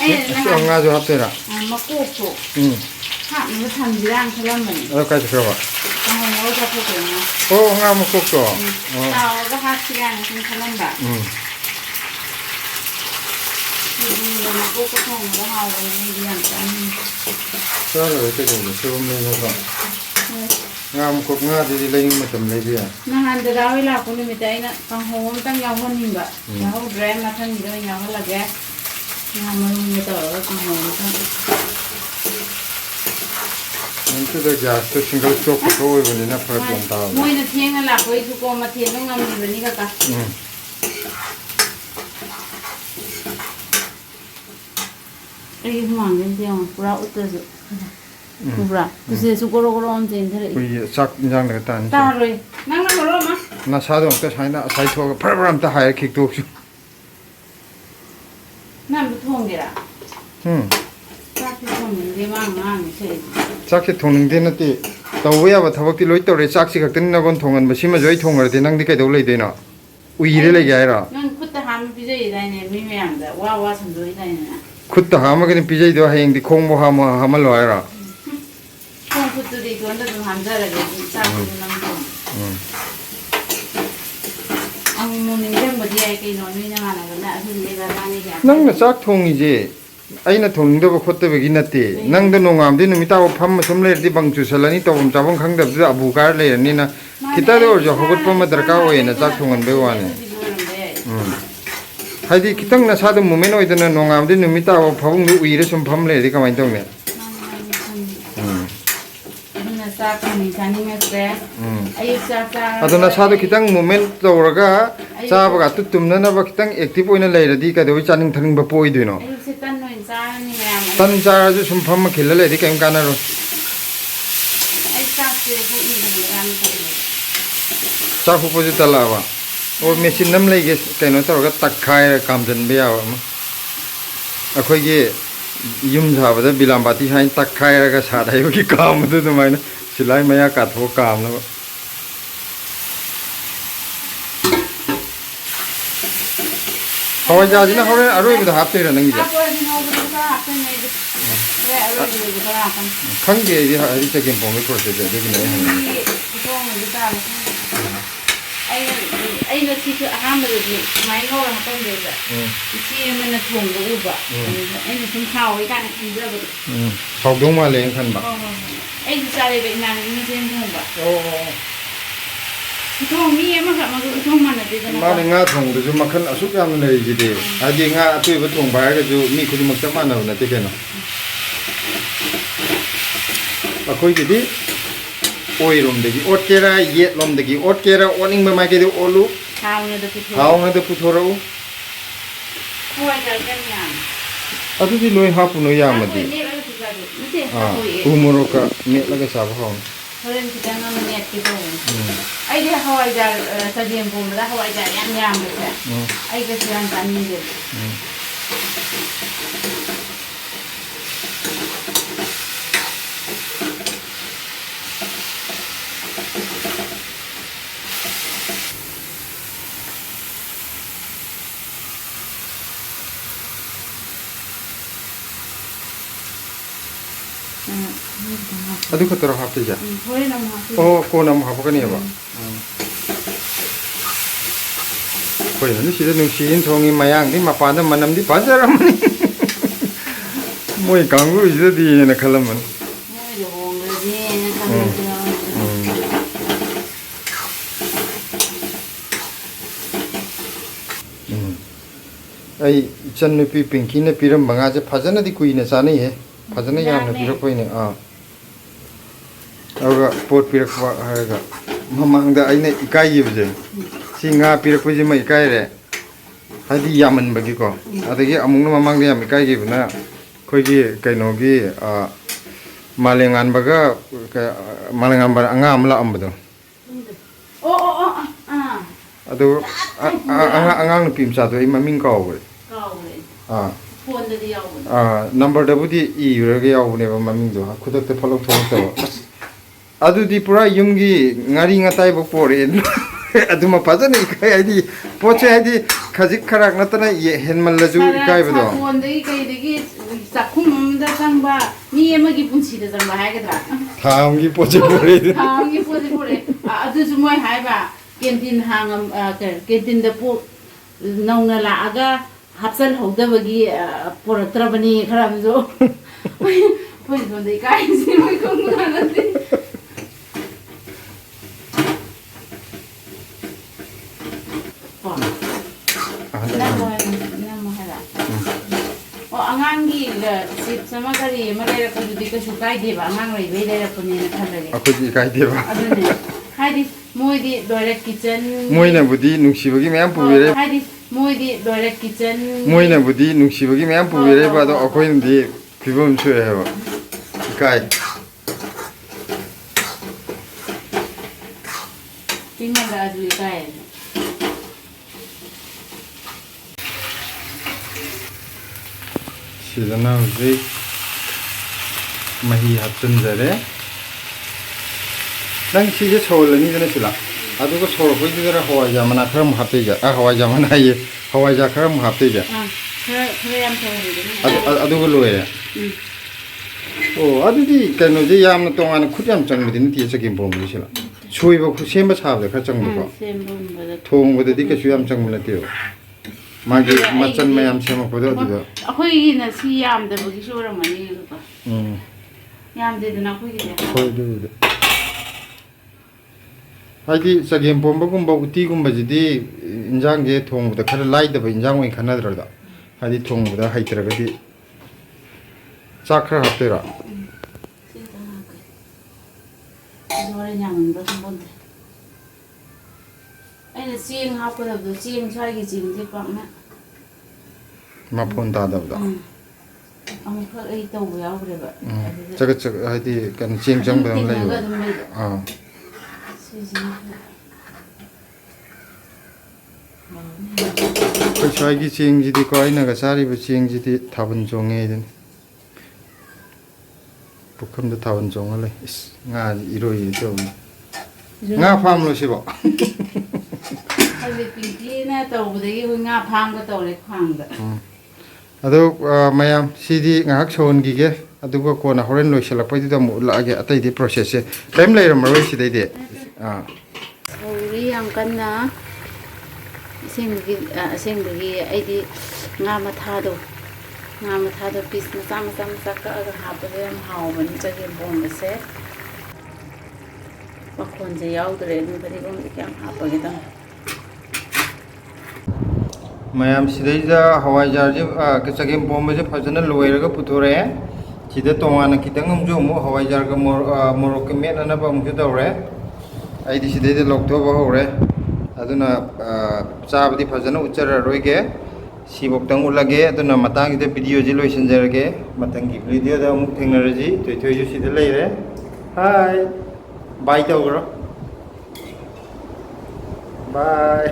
ꯑꯩꯅ ꯉꯥꯁꯨ ꯍꯥꯞꯇꯣꯏꯔꯥ ꯃꯀꯣꯛꯇꯣ ꯍꯥꯞꯅꯕ ꯊꯝꯁꯤꯔꯥꯅ ꯈꯜꯂꯝꯕꯅꯤ ꯑꯗꯣ ꯀꯥꯏ ꯆꯠꯈ꯭ꯔꯕ ꯀꯥꯡꯍꯧ ꯆꯥꯊꯣꯛꯈ꯭ꯔꯦꯅ ꯑꯣ ꯉꯥ ꯃꯀꯣꯛꯇꯣ ꯇꯥꯎꯔꯒ ꯍꯥꯞꯁꯤꯔꯥꯅ ꯁꯨꯝ ꯈꯜꯂꯝꯕ ꯃꯀꯣꯛꯀ ꯊꯣꯡꯕꯗ ꯍꯥꯎꯕꯅꯦ ꯑꯩꯗꯤ ꯌꯥꯝ ꯆꯥꯅꯤꯡꯉꯤ ꯆꯥꯔꯔꯣꯏ ꯀꯩꯗꯧꯒꯦ ꯁꯣꯏꯕꯨꯝ ꯂꯩ ꯅꯠꯇ꯭ꯔꯣ ngam kop nga di laying matam lady ya nahan da dawi la ko limit ay na pang home tang yaw hon himba yaw dry mathan do yaw lage na marum ni to pang home tang nanti da gas to single stop ko oi bani na farak lanta moi na thieng la ko su ko ma thien no ngam ni bani ka ai huang den tiang pura utter Kubra, tu su koro koro on jen thare. Kui sak jang na tan. Ta roi, nang nang ro ma. Na sa dong ka sai na sai tho phar ram ta hai khik tu. Nam bu thong ge ra. Sak ti thong ni de ma nga ni se. Sak se thong ning de na ti. Taw ya ba thabak ti loi taw re sak si khak tin na gon thongan ba sima joi thong ra ti nang di kai dau lai de na. Ui re lai ga ra. Nang khut ta ham pi jai dai ne mi me am da wa sam joi dai na. Khut ta ha ma ke pi jai do hayeng di khong mo ha ma lo ai ra. Khong khut tu di don da dum ham ja la ge sa ku nam ko. Ang mo ning dem ba di ai ke no ni na na na hu ni ga ma ni ga. Nang na sak thong i je. Aina thong da ba khot ta ba gi na te. Nang da no ngam di nu mi ta pham ma sum le di bang chu salani to bam chabang khang da abu kar le ni na. Kita do jo hogot pa ma darka oi na sak thongan be wa ne. Haidi kitang na sa da moment oi da na no ngam di nu mi ta phawung du ui re sum pham le di ka mai tong ne. Aduna sa do kitang moment to raga cha ba ga tu tum na na ba kitang active oi na le ra di ka do chaning thaning ba poi du no. Tan cha ju sum pham ma khil le di ka ka na ro. Cha hu po ju ta la ba. O machine nam le ge kai no ta ga tak khai kam jan be ya ma. Akhoi ge yum sa ba da bilam ba ti hai tak khai ra ga sa dai gi kam du du mai na silai maya ka tho kam na. Hawai ja ji na hore aroi ba hap te ra nang ji. Khang ge ji ha ri cha kem pong me process de gi na ai na si ka aham de mai no ra hapam de da si men na thong go ba ai na sum khao ai ka na khin ja ba khao dong ma le khan ba ai ji sa le be na ni jen thong ba thong mi ma ka ma go thong ma na de na ma ne nga thong de ju ma khan asuk yam le ji de a ji nga atui ba thong ba ga ju mi khudi mak cha ma na na te ke na a khoi di oi rom de gi ot ke ra ye lom de gi ot ke ra oning ma ke de olu hao na de pu thora u hoi ja kan ya adu di loi ha pu no ya ma di u mo ro ka me la ga sa ba hong horen kita na net ki do ai de hawai ja sa jem bom da hawai ja yam yam ba ai ga sian tan ni de adu ko toro hap te ja hoi na ma o ko nam ha ka ni ba koi ni si de nu si in thong ni mayang di ma pa na manam di pa ja ram ni moi kang gu ji di na khalam man moi yo hong de je na ka ni ai chan nu pi pinki na piram banga je phajana di kui na cha nei he phajana yam na pirak koi ne aga pot pirak ba ha ga mamang da ai ne ikai ji je si nga pirak ko ji mai ikai re hadi yaman ba gi ko adagi amung na mamang de yam ikai gi na khoi gi kai no gi malengan ba ga malengan ba anga amla am ba do ado angang na pim sa do ai maming ka over phone da di yaw number da budi I ra ga yaw ne ba maming do khudak te follow thong to adu di pura yumgi ngari ngatai bo pore adu ma pajana ikai ai di poche ai di khajik kharak na tana ye henmal la ju ikai ba do phone da kai de gi sakhum da sang ba ni ema gi punchi da sang ba hai ga da thang gi poche pore thang gi poche pore adu ju moi hai ba canteen hangam canteen da po nauna la aga hapsal hoda bagi poratrabani kharam jo poi do dei kai si moi kong na na ꯑꯣ ꯑꯉꯥꯡꯒꯤ chips ꯑꯃ ꯀꯔꯤ ꯑꯃ ꯂꯩꯔꯛꯄꯗꯨꯗꯤ ꯀꯩꯁꯨ ꯀꯥꯏꯗꯦꯕ ꯑꯉꯥꯡ ꯂꯩꯕꯩ ꯂꯩꯔꯛꯄꯅꯦꯅ ꯈꯜꯂꯒꯦ ꯑꯩꯈꯣꯏꯗꯤ ꯏꯀꯥꯏꯗꯦꯕ ꯑꯗꯨꯅꯦ ꯍꯥꯏꯗꯤ ꯃꯣꯏꯗꯤ ꯂꯣꯏꯔꯦ ꯀꯤꯆꯟ ꯃꯣꯏꯅꯕꯨꯗꯤ ꯅꯨꯡꯁꯤꯕꯒꯤ ꯃꯌꯥꯝ ꯄꯨꯕꯤꯔꯦ ꯍꯥꯏꯗꯤ ꯃꯣꯏꯗꯤ ꯂꯣꯏꯔꯦ ꯀꯤꯆꯟ ꯃꯣꯏꯅꯕꯨꯗꯤ ꯅꯨꯡꯁꯤꯕꯒꯤ ꯃꯌꯥꯝ ꯄꯨꯕꯤꯔꯦꯕ ꯑꯗꯣ ꯑꯩꯈꯣꯏꯅꯗꯤ ꯐꯤꯕꯝ ꯁꯣꯛꯑꯦ ꯍꯥꯏꯕ ꯏꯀꯥꯏ ꯄꯤꯡꯍꯜꯂꯛꯑꯁꯨ ꯏꯀꯥꯏ ꯁꯤꯗꯅ ꯍꯧꯖꯤꯛ ꯃꯍꯤ ꯍꯥꯞꯆꯤꯟꯖꯔꯦ ꯅꯪ ꯁꯤꯁꯦ ꯁꯧꯍꯜꯂꯅꯤꯗꯅ ꯁꯤꯂꯥ ꯑꯗꯨꯒ ꯁꯧꯔꯛꯄꯩꯗꯨꯗ ꯍꯋꯥꯏꯖꯥꯔ ꯃꯅꯥ ꯈꯔ ꯑꯃꯨꯛ ꯍꯥꯞꯇꯣꯏꯁꯦ ꯍꯋꯥꯏꯖꯥꯔ ꯃꯅꯥ ꯍꯥꯏꯌꯦ ꯍꯋꯥꯏꯖꯥꯔ ꯈꯔ ꯑꯃꯨꯛ ꯍꯥꯞꯇꯣꯏꯁꯦ खरे याम सौहꯜꯂꯤꯗꯅ ꯑꯗꯨꯒ ꯂꯣꯏꯔꯦ ꯑꯣ ꯑꯗꯨꯗꯤ ꯀꯩꯅꯣꯁꯦ ꯌꯥꯝꯅ ꯇꯣꯉꯥꯟꯅ ꯈꯨꯠ ꯌꯥꯝ ꯆꯪꯕꯗꯤ ꯅꯠꯇꯦ ꯆꯒꯦꯝ ꯄꯣꯝꯕꯁꯦ ꯁꯤꯂꯥ ꯁꯣꯏꯕ ꯁꯦꯝꯕ ꯁꯥꯕꯗ ꯈꯔ ꯆꯪꯕꯀꯣ ꯁꯦꯝꯕꯒꯨꯝꯕꯗ ꯊꯣꯡꯕꯗꯗꯤ ꯀꯩꯁꯨ ꯌꯥꯝ ꯆꯪꯕ ꯅꯠꯇꯦꯕ ꯃꯥꯒꯤ ꯃꯆꯜ ꯃꯌꯥꯝ ꯁꯦꯝꯃꯛꯄꯗꯣ ꯑꯗꯨꯗ ꯑꯩꯈꯣꯏꯒꯤꯅ ꯁꯤ ꯌꯥꯝꯗꯕꯒꯤꯁꯨ ꯑꯣꯏꯔꯝꯃꯅꯤ ꯑꯗꯨꯒ ꯌꯥꯝꯗꯦꯗꯅ ꯑꯩꯈꯣꯏꯒꯤꯗꯤ ꯍꯣꯏ ꯑꯗꯨꯕꯨꯗꯤ ꯍꯥꯏꯗꯤ ꯆꯒꯦꯝ ꯄꯣꯝꯕꯒꯨꯝꯕ ꯎꯇꯤꯒꯨꯝꯕꯁꯤꯗꯤ ꯏꯟꯖꯥꯡꯁꯦ ꯊꯣꯡꯕꯗ ꯈꯔ ꯂꯥꯏꯗꯕ ꯏꯟꯖꯥꯡ ꯑꯣꯏꯅ ꯈꯟꯅꯗ꯭ꯔꯗ ꯍꯥꯏꯗꯤ ꯊꯣꯡꯕꯗ ꯍꯩꯇ꯭ꯔꯒꯗꯤ ꯆꯥꯛ ꯈꯔ ꯍꯥꯞꯇꯣꯏꯔꯣ ꯍꯣꯔꯦꯟ ꯌꯥꯝꯃꯟꯕ꯭ꯔꯥ ꯈꯪꯄꯣꯟꯇꯦ ꯑꯩꯅ ꯆꯦꯡ ꯍꯥꯞꯀꯗꯕꯗꯣ ꯆꯦꯡ ꯁ꯭ꯋꯥꯏꯒꯤ ꯆꯦꯡꯁꯦ ꯄꯥꯛꯅ ꯃꯐꯣꯟ ꯇꯥꯗꯕꯗꯣ ꯑꯃꯨꯛꯈꯛ ꯑꯩ ꯇꯧꯕ ꯌꯥꯎꯈ꯭ꯔꯦꯕ ꯑꯗꯨꯗ ꯆꯒꯠ ꯆꯒꯠ ꯍꯥꯏꯗꯤ ꯀꯩꯅꯣ ꯆꯦꯡ ꯑꯗꯨꯝ ꯆꯪꯕꯗ ꯑꯃ ꯇꯤꯡꯉꯒ ꯂꯩꯕ ꯑꯗꯨꯝ ꯂꯩꯕ ꯁꯤꯁꯤꯅ ꯑꯩꯈꯣꯏ ꯁ꯭ꯋꯥꯏꯒꯤ ꯆꯦꯡꯁꯤꯗꯤꯀꯣ ꯑꯩꯅꯒ ꯆꯥꯔꯤꯕ ꯆꯦꯡꯁꯤꯗꯤ ꯊꯥꯕꯜ ꯆꯣꯡꯉꯦ ꯑꯗꯨꯅꯤ ꯄꯨꯈꯝꯗ ꯊꯥꯕꯜ ꯆꯣꯡꯉ ꯂꯩ ꯏꯁ ꯉꯥꯁꯤ ꯏꯔꯣꯏ ꯇꯧꯕꯅꯤ ꯉꯥ ꯐꯥꯝꯂꯣ ꯁꯤꯕꯣ ꯍꯧꯖꯤꯛ ꯄꯤꯡꯀꯤꯅ ꯇꯧꯕꯗꯒꯤ ꯑꯩꯈꯣꯏ ꯉꯥ ꯐꯥꯝꯒ ꯇꯧꯔꯦ ꯈ꯭ꯋꯥꯡꯗ ꯑꯗꯣ ꯃꯌꯥꯝ ꯁꯤꯗꯤ ꯉꯥꯏꯍꯥꯛ ꯁꯧꯍꯟꯈꯤꯒꯦ ꯑꯗꯨꯒ ꯀꯣꯟꯅ ꯍꯣꯔꯦꯟ ꯂꯣꯏꯁꯤꯜꯂꯛꯄꯩꯗꯨꯗ ꯑꯃꯨꯛ ꯎꯠꯂꯛꯑꯒꯦ ꯑꯇꯩꯗꯤ ꯄ꯭ꯔꯣꯁꯦꯁꯁꯦ ꯀꯔꯤꯝ ꯂꯩꯔꯝꯃꯔꯣꯏ ꯁꯤꯗꯩꯗꯤ ꯁꯧꯔꯤ ꯌꯥꯝ ꯀꯟꯅ ꯑꯁꯦꯡꯕꯒꯤ ꯑꯩꯗꯤ ꯉꯥ ꯃꯊꯥꯗꯣ ꯄꯤꯁ ꯃꯆꯥ ꯃꯆꯥ ꯃꯆꯥ ꯀꯛꯑꯒ ꯍꯥꯞꯄꯗ ꯌꯥꯝ ꯍꯥꯎꯕꯅꯤ ꯆꯒꯦꯝ ꯄꯣꯝꯕꯁꯦ ꯃꯈꯣꯟꯁꯦ ꯌꯥꯎꯗ꯭ꯔꯦ ꯑꯗꯨꯝ ꯐꯗꯤꯒꯣꯝꯗꯤ ꯀꯌꯥꯝ ꯍꯥꯞꯄꯒꯦ ꯇꯧ ꯃꯌꯥꯝ ꯁꯤꯗꯩꯗ ꯍꯋꯥꯏꯖꯥꯔꯁꯦ ꯆꯒꯦꯝ ꯄꯣꯝꯕꯁꯦ ꯐꯖꯅ ꯂꯣꯏꯔꯒ ꯄꯨꯊꯣꯔꯛꯑꯦ ꯁꯤꯗ ꯇꯣꯉꯥꯟꯅ ꯈꯤꯇꯪ ꯑꯃꯨꯛ ꯍꯋꯥꯏꯖꯥꯔꯒ ꯃꯣꯔꯣꯛꯀ ꯃꯦꯠꯅꯅꯕ ꯑꯃꯨꯛꯁꯨ ꯇꯧꯔꯦ ꯑꯩꯗꯤ ꯁꯤꯗꯩꯗ ꯂꯧꯊꯣꯛꯄ ꯍꯧꯔꯦ ꯑꯗꯨꯅ ꯆꯥꯕꯗꯤ ꯐꯖꯅ ꯎꯠꯆꯔꯔꯣꯏꯒꯦ ꯁꯤꯐꯧꯇꯪ ꯎꯠꯂꯒꯦ ꯑꯗꯨꯅ ꯃꯇꯥꯡꯁꯤꯗ ꯚꯤꯗꯤꯑꯣꯁꯤ ꯂꯣꯏꯁꯤꯟꯖꯔꯒꯦ ꯃꯊꯪꯒꯤ ꯚꯤꯗꯤꯑꯣꯗ ꯑꯃꯨꯛ ꯊꯦꯡꯅꯔꯁꯤ ꯊꯣꯏꯊꯣꯏꯁꯨ ꯁꯤꯗ ꯂꯩꯔꯦ ꯍꯥꯏ ꯕꯥꯏ ꯇꯧꯈ꯭ꯔꯣ ꯕꯥꯏ